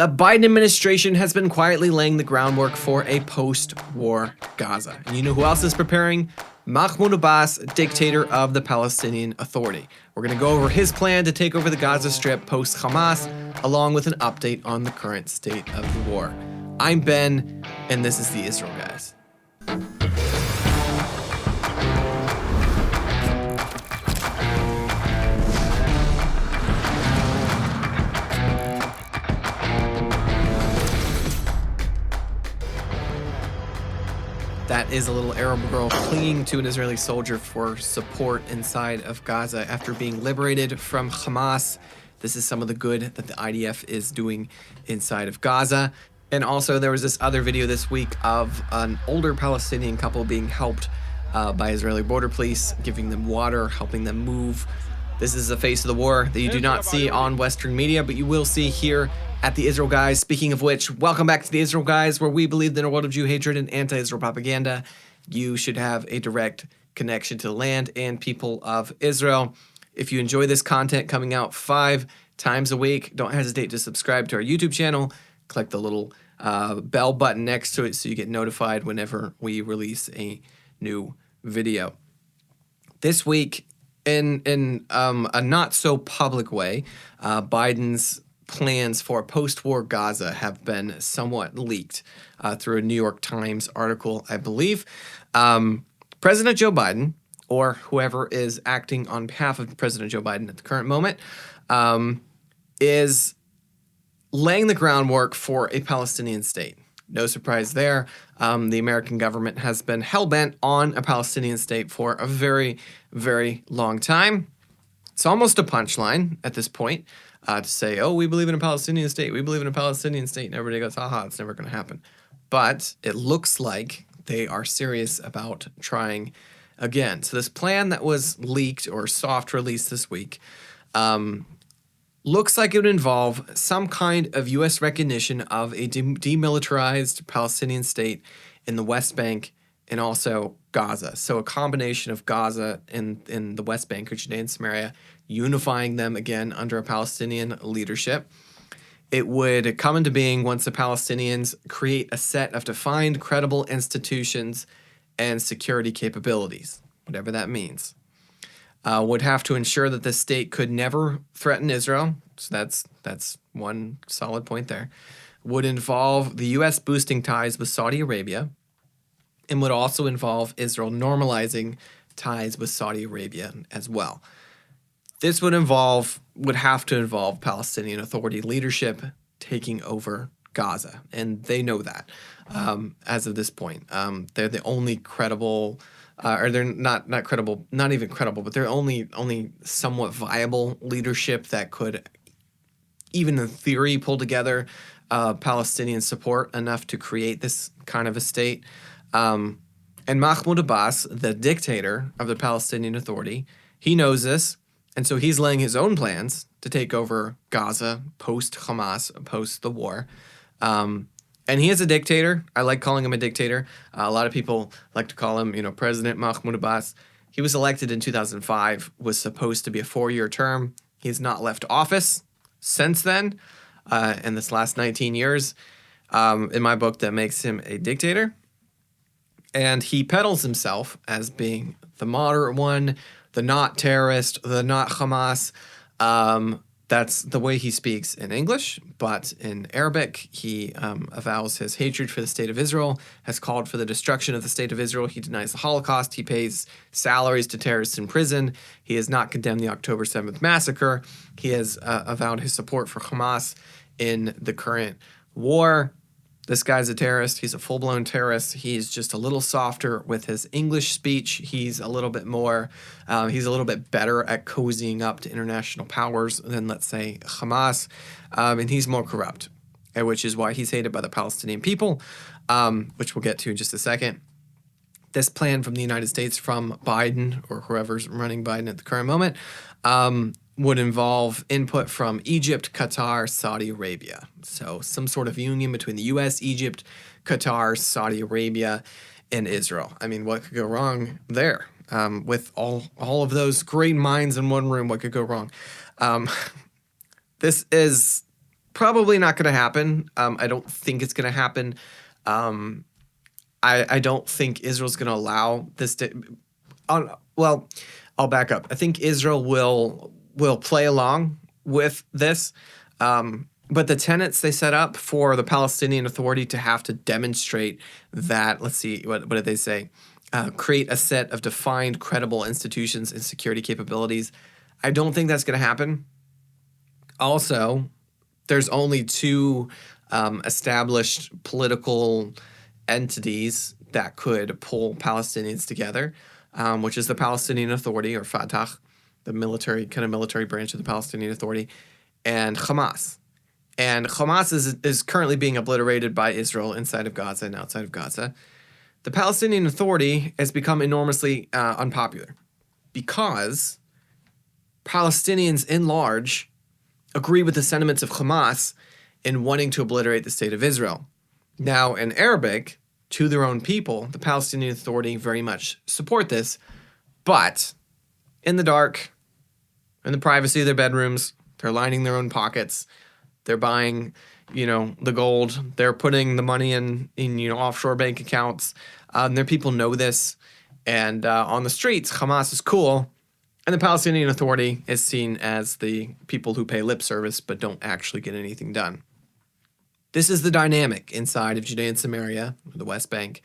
The Biden administration has been quietly laying the groundwork for a post-war Gaza. And you know who else is preparing? Mahmoud Abbas, dictator of the Palestinian Authority. We're going to go over his plan to take over the Gaza Strip post-Hamas, along with an update on the current state of the war. I'm Ben, and this is the Israel Guys. That is a little Arab girl clinging to an Israeli soldier for support inside of Gaza after being liberated from Hamas. This is some of the good that the IDF is doing inside of Gaza. And also there was this other video this week of an older Palestinian couple being helped by Israeli border police, giving them water, helping them move. This is the face of the war that you do not see on Western media, but you will see here at the Israel Guys. Speaking of which, welcome back to the Israel Guys, where we believe that in a world of Jew hatred and anti-Israel propaganda, you should have a direct connection to the land and people of Israel. If you enjoy this content coming out 5 times a week, don't hesitate to subscribe to our YouTube channel. Click the little bell button next to it so you get notified whenever we release a new video. This week, in a not so public way, Biden's plans for post-war Gaza have been somewhat leaked through a New York Times article, I believe. President Joe Biden, or whoever is acting on behalf of President Joe Biden at the current moment, is laying the groundwork for a Palestinian state. No surprise there. The American government has been hell-bent on a Palestinian state for a very, very long time. It's almost a punchline at this point to say, oh, we believe in a Palestinian state. We believe in a Palestinian state. And everybody goes, haha, it's never going to happen. But it looks like they are serious about trying again. So this plan that was leaked or soft released this week looks like it would involve some kind of U.S. recognition of a demilitarized Palestinian state in the West Bank and also Gaza. So a combination of Gaza and the West Bank or Judea and Samaria, unifying them again under a Palestinian leadership. It would come into being once the Palestinians create a set of defined, credible institutions and security capabilities, whatever that means. Would have to ensure that the state could never threaten Israel. So that's one solid point there. Would involve the U.S. boosting ties with Saudi Arabia, and would also involve Israel normalizing ties with Saudi Arabia as well. This would have to involve Palestinian Authority leadership taking over Gaza, and they know that as of this point. They're the only credible. Or they're not credible, not even credible, but they're only somewhat viable leadership that could, even in theory, pull together Palestinian support enough to create this kind of a state. And Mahmoud Abbas, the dictator of the Palestinian Authority, he knows this, and so he's laying his own plans to take over Gaza post-Hamas, post the war. And he is a dictator. I like calling him a dictator. A lot of people like to call him, President Mahmoud Abbas. He was elected in 2005, was supposed to be a 4-year term. He has not left office since then, in this last 19 years. In my book, that makes him a dictator. And he peddles himself as being the moderate one, the not terrorist, the not Hamas. That's the way he speaks in English, but in Arabic, he avows his hatred for the state of Israel, has called for the destruction of the state of Israel. He denies the Holocaust. He pays salaries to terrorists in prison. He has not condemned the October 7th massacre. He has avowed his support for Hamas in the current war. This guy's a terrorist. He's a full-blown terrorist. He's just a little softer with his English speech. He's a little bit more, he's a little bit better at cozying up to international powers than, let's say, Hamas. And he's more corrupt, which is why he's hated by the Palestinian people, which we'll get to in just a second. This plan from the United States, from Biden or whoever's running Biden at the current moment, would involve input from Egypt, Qatar, Saudi Arabia. So some sort of union between the U.S., Egypt, Qatar, Saudi Arabia, and Israel. I mean, what could go wrong there? With all of those great minds in one room, what could go wrong? This is Probably not going to happen. I don't think it's going to happen. I don't think Israel's going to allow this to. Well, I'll back up. I think Israel will play along with this, but the tenets they set up for the Palestinian Authority to have to demonstrate that. Let's see, what did they say? Create a set of defined, credible institutions and security capabilities. I don't think that's going to happen. Also, there's only two established political entities that could pull Palestinians together, which is the Palestinian Authority, or Fatah, the military branch of the Palestinian Authority, and Hamas. And Hamas is currently being obliterated by Israel inside of Gaza and outside of Gaza. The Palestinian Authority has become enormously unpopular because Palestinians in large agree with the sentiments of Hamas in wanting to obliterate the state of Israel. Now, in Arabic, to their own people, the Palestinian Authority very much support this, but in the dark, in the privacy of their bedrooms, they're lining their own pockets, they're buying, the gold, they're putting the money in offshore bank accounts, their people know this, and on the streets, Hamas is cool, and the Palestinian Authority is seen as the people who pay lip service but don't actually get anything done. This is the dynamic inside of Judea and Samaria, the West Bank,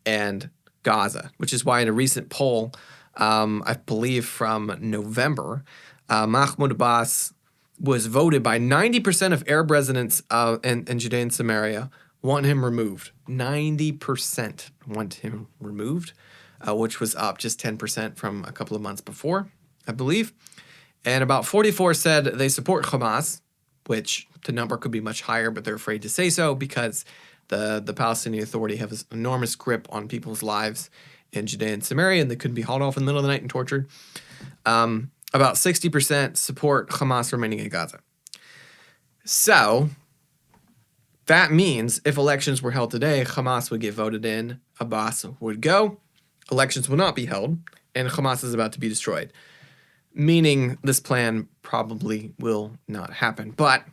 and Gaza, which is why in a recent poll, I believe from November, Mahmoud Abbas was voted by 90% of Arab residents in Judea and Samaria want him removed. 90% want him removed, which was up just 10% from a couple of months before, I believe. And about 44 said they support Hamas, which the number could be much higher, but they're afraid to say so because the Palestinian Authority has an enormous grip on people's lives in Judea and Samaria, and they could be hauled off in the middle of the night and tortured. About 60% support Hamas remaining in Gaza. So that means if elections were held today, Hamas would get voted in, Abbas would go, elections will not be held, and Hamas is about to be destroyed. Meaning this plan probably will not happen. But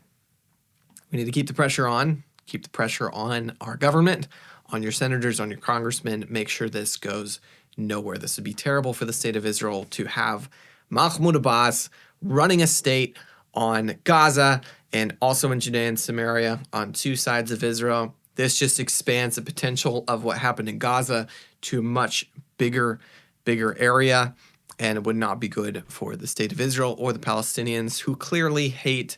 we need to keep the pressure on our government, on your senators, on your congressmen. Make sure this goes nowhere. This would be terrible for the state of Israel to have Mahmoud Abbas running a state on Gaza and also in Judea and Samaria on two sides of Israel. This just expands the potential of what happened in Gaza to a much bigger area, and it would not be good for the state of Israel or the Palestinians, who clearly hate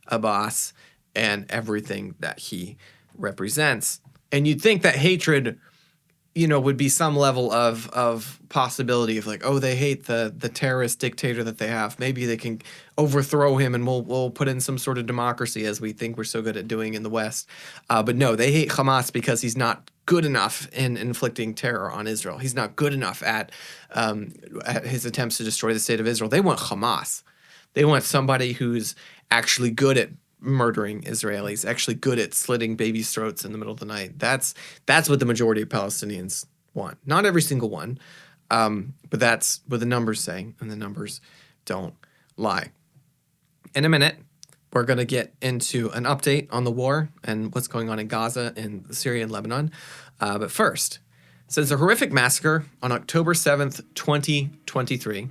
Abbas and everything that he represents. And you'd think that hatred, would be some level of possibility of like, oh, they hate the terrorist dictator that they have. Maybe they can overthrow him and we'll put in some sort of democracy, as we think we're so good at doing in the West. But no, they hate Hamas because he's not good enough in inflicting terror on Israel. He's not good enough at his attempts to destroy the state of Israel. They want Hamas. They want somebody who's actually good at murdering Israelis, actually good at slitting babies' throats in the middle of the night. That's what the majority of Palestinians want. Not every single one, but that's what the numbers say, and the numbers don't lie. In a minute, we're going to get into an update on the war and what's going on in Gaza and Syria and Lebanon. But first, since a horrific massacre on October 7th, 2023,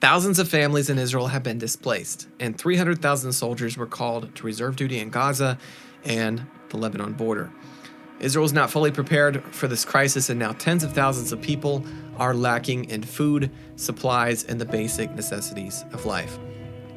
thousands of families in Israel have been displaced, and 300,000 soldiers were called to reserve duty in Gaza and the Lebanon border. Israel is not fully prepared for this crisis, and now tens of thousands of people are lacking in food, supplies, and the basic necessities of life.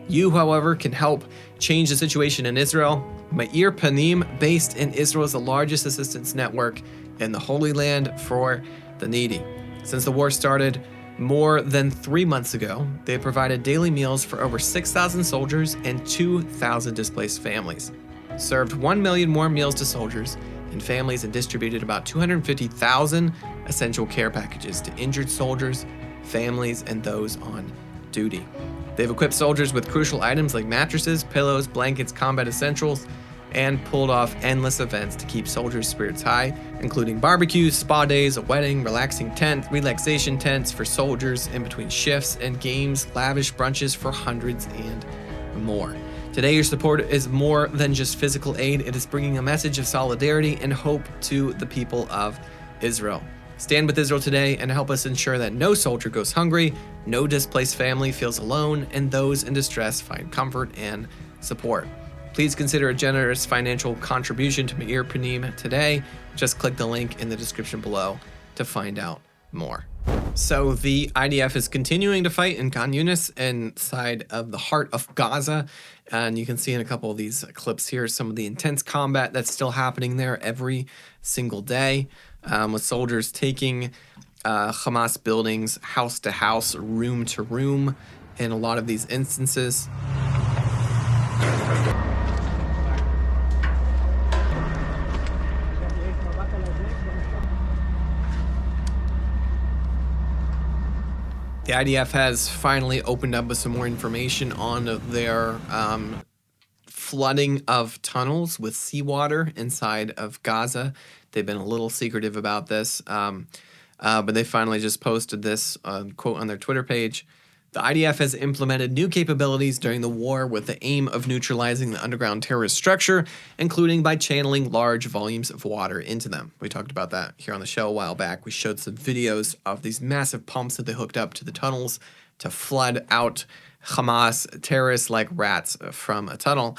You, however, can help change the situation in Israel. Meir Panim, based in Israel, is the largest assistance network in the Holy Land for the needy. Since the war started more than 3 months ago, they provided daily meals for over 6,000 soldiers and 2,000 displaced families, served 1 million more meals to soldiers and families, and distributed about 250,000 essential care packages to injured soldiers, families, and those on duty. They've equipped soldiers with crucial items like mattresses, pillows, blankets, combat essentials, and pulled off endless events to keep soldiers' spirits high, including barbecues, spa days, a wedding, relaxation tents for soldiers in between shifts, and games, lavish brunches for hundreds and more. Today, your support is more than just physical aid. It is bringing a message of solidarity and hope to the people of Israel. Stand with Israel today and help us ensure that no soldier goes hungry, no displaced family feels alone, and those in distress find comfort and support. Please consider a generous financial contribution to Meir Panim today. Just click the link in the description below to find out more. So the IDF is continuing to fight in Khan Yunis inside of the heart of Gaza. And you can see in a couple of these clips here some of the intense combat that's still happening there every single day, with soldiers taking Hamas buildings house to house, room to room in a lot of these instances. The IDF has finally opened up with some more information on their flooding of tunnels with seawater inside of Gaza. They've been a little secretive about this, but they finally just posted this quote on their Twitter page. The IDF has implemented new capabilities during the war with the aim of neutralizing the underground terrorist structure, including by channeling large volumes of water into them. We talked about that here on the show a while back. We showed some videos of these massive pumps that they hooked up to the tunnels to flood out Hamas terrorists like rats from a tunnel.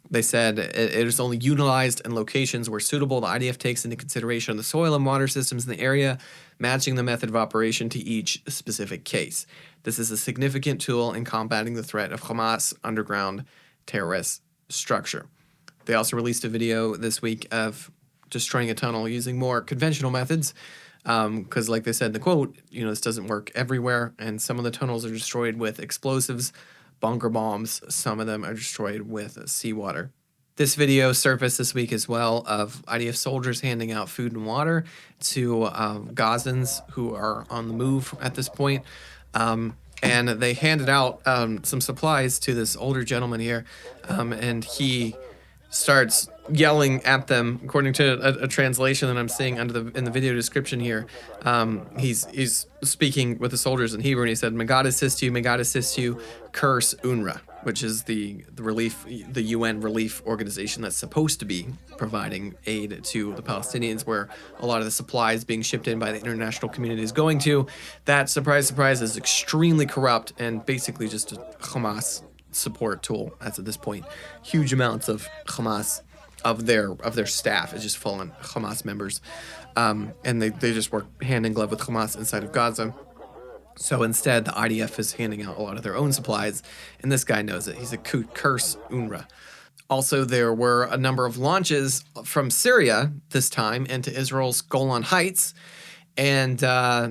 They said it is only utilized in locations where suitable. The IDF takes into consideration the soil and water systems in the area, matching the method of operation to each specific case. This is a significant tool in combating the threat of Hamas underground terrorist structure. They also released a video this week of destroying a tunnel using more conventional methods, because like they said in the quote, this doesn't work everywhere, and some of the tunnels are destroyed with explosives, bunker bombs. Some of them are destroyed with seawater. This video surfaced this week as well of IDF soldiers handing out food and water to Gazans who are on the move at this point. And they handed out some supplies to this older gentleman here, and he starts yelling at them. According to a translation that I'm seeing in the video description here, he's speaking with the soldiers in Hebrew, and he said, "May God assist you, may God assist you, curse UNRWA," which is the UN relief organization that's supposed to be providing aid to the Palestinians, where a lot of the supplies being shipped in by the international community is going to. That, surprise, surprise, is extremely corrupt and basically just a Hamas support tool as at this point. Huge amounts of Hamas of their staff is just full on Hamas members, and they just work hand in glove with Hamas inside of Gaza. So instead, the IDF is handing out a lot of their own supplies, and this guy knows it. He's a curse UNRWA. Also, there were a number of launches from Syria this time into Israel's Golan Heights, and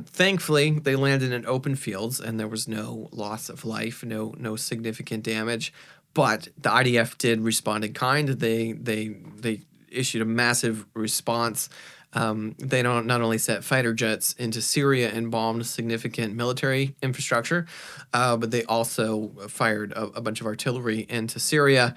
thankfully they landed in open fields, and there was no loss of life, no significant damage. But the IDF did respond in kind. They issued a massive response. They not only set fighter jets into Syria and bombed significant military infrastructure, but they also fired a bunch of artillery into Syria.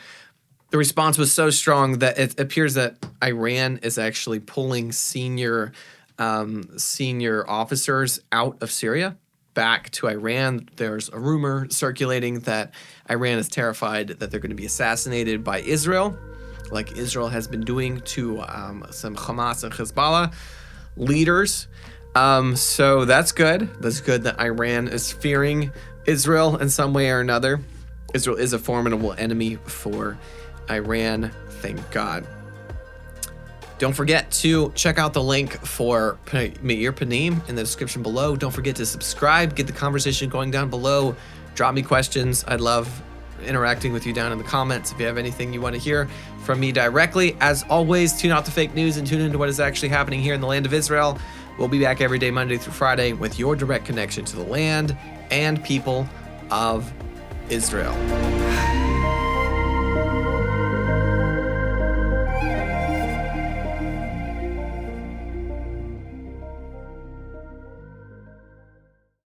The response was so strong that it appears that Iran is actually pulling senior officers out of Syria back to Iran. There's a rumor circulating that Iran is terrified that they're going to be assassinated by Israel, like Israel has been doing to some Hamas and Hezbollah leaders. So that's good. That's good that Iran is fearing Israel in some way or another. Israel is a formidable enemy for Iran, thank God. Don't forget to check out the link for Meir Panim in the description below. Don't forget to subscribe, get the conversation going down below. Drop me questions. I'd love interacting with you down in the comments if you have anything you want to hear from me directly. As always, tune out the fake news and tune into what is actually happening here in the land of Israel. We'll be back every day, Monday through Friday, with your direct connection to the land and people of Israel.